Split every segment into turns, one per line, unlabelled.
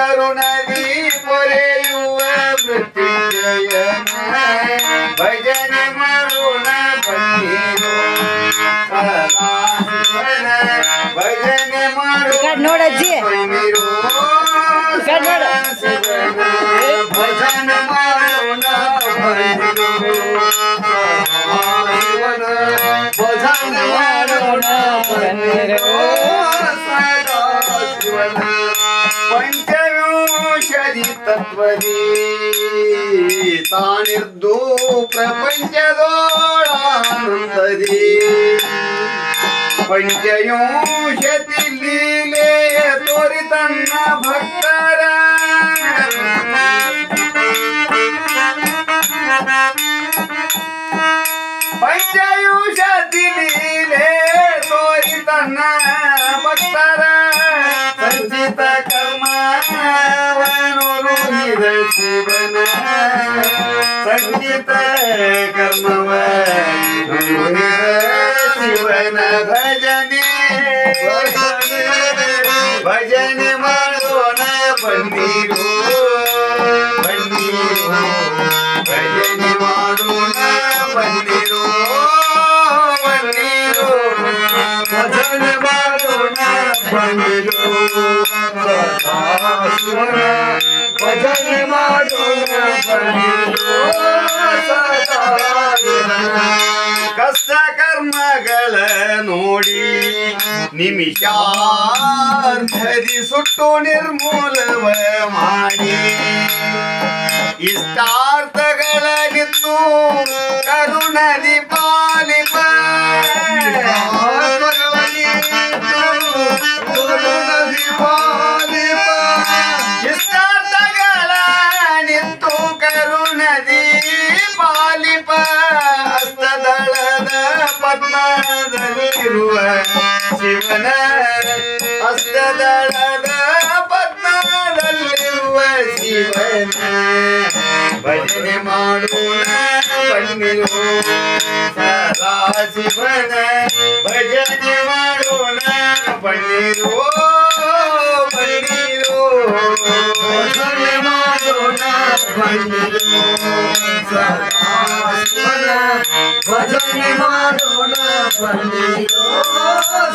ಕರುಣದಿ ಪೊರೆಯುವ ಮೃತ್ಯುಂಜಯನ ಭಜನೆ ಮಾಡೋಣ ಬನ್ನಿರೋ ಸದಾಶಿವನ ಭಜನೆ ಮಾಡೋಣ
ನೋಡಜ್ಜಿ
ಬನ್ನಿರೋ ಸದಾಶಿವನ ಭಜನೆ ಮಾಡೋಣ ಬನ್ನಿರೋ ಸದಾಶಿವನ ಭಜನೆ ಮಾಡೋಣ ಬನ್ನಿರೋ ಸದಾಶಿವನ ಪಂಚವಿಂಶತಿ ತತ್ವದಿ ತಾನಿರ್ದು ಪ್ರಪಂಚದೋಳಾನಂದದಿ ಪಂಚವಿಂಶತಿ ಲೀಲೆ ತೋರಿ ತನ್ನ ಭಕ್ತರ ಪಂಚವಿಂಶತಿ ಲೀಲೆ ತೋರಿ ತನ್ನ ಭಕ್ತರ ಸಂಚಿತ ಕರ್ಮವನುರುಹಿದ ಶಿವನ ಸಂಚಿತ ಕರ್ಮವನುರುಹಿದ ಶಿವನ ಭಜನೆ ಭಜನೆ ಮಾಡೋಣ ಬನ್ನಿರೋ ಬನ್ನಿರೋ ಭಜನೆ ಮಾಡೋಣ ಬನ್ನಿರೋ ಬನ್ನಿರೋ ಭಜನೆ ಮಾಡೋಣ ಬನ್ನಿರೋ ಸದಾಶಿವನ ಭಜನೆ ಮಾಡೋಣ ಬನ್ನಿರೋ ಸದಾಶಿವನ ಕಷ್ಟ ಕರ್ಮಗಳ ನೋಡಿ ನಿಮಿಷಾರ್ಧದಿ ಸುಟ್ಟು ನಿರ್ಮೂಲವ ಮಾಡಿ ಇಷ್ಟಾರ್ಥಗಳ ನಿತ್ತು ಕರುಣದಿ ಪಾಲಿಪ ಇಷ್ಟಾರ್ಥಗಳ ನಿತ್ತು ಕರುಣದಿ ಪಾಲಿಪ ಹಸ್ತದಳದ ಪದ್ಮದಲ್ಲಿರುವ ಶಿವನ ಹಸ್ತದಳದ ಪದ್ಮದಲ್ಲಿರುವ ಶಿವನ ಭಜನೆ ಮಾಡೋಣ ಬನ್ನಿರೋ ಸದಾಶಿವನ ಭಜನೆ ಮಾಡೋಣ ಬನ್ನಿರೋ ಬನ್ನಿರೋ ಭಜನೆ ಮಾಡೋಣ ಬನ್ನಿರೋ ಸದಾಶಿವನ ಭಜನೆ ಮಾಡೋಣ ಬನ್ನಿರೋ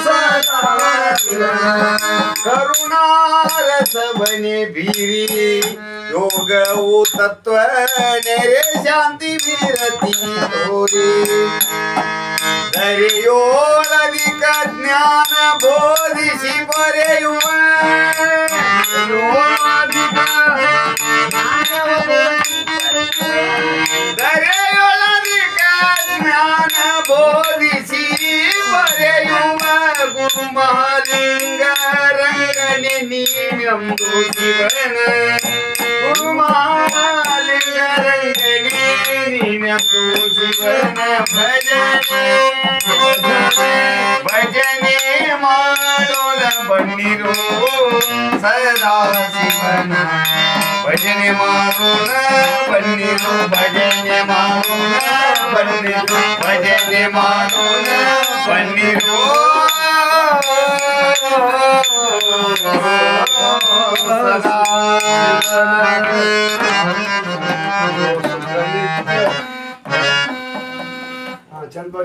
ಸದಾಶಿವನ ಕರುಣಾರಸ ಬನೆ ಬೀರಿ ಯೋಗವು ತತ್ವ ನೆರೆ ಶಾಂತಿ ವಿರತಿ ತೋರಿ ದರಿಯೋಳದಿಕ ಜ್ಞಾನ ಬೋಧಿಸಿ ಬರೆಯುವ ದರೆಯೊಳದಿಕ ಜ್ಞಾನ ಬೋಧಿಸಿ ಬರೆಯುವ ಗುರು ಮಹಾಲಿಂಗ ರಂಗನೆ ನೀನೆಂದು ಶಿವನ ಗುರು ಮಹಾಲಿಂಗ ರಂಗನೆ ನೀನೆಂದು ಶಿವನ ಭಜನೆ ಭಜನೆ ಮಾಡೋಣ ಬನ್ನಿರೋ ಸದಾಶಿವನ ಭಜನೆ ಮಾಡೋಣ ಬನ್ನಿರೋ ಭಜನೆ ಮಾಡೋಣ ಬನ್ನಿರೋ ಭಜನೆ ಮಾಡೋಣ ಬನ್ನಿರೋ ಚಂದ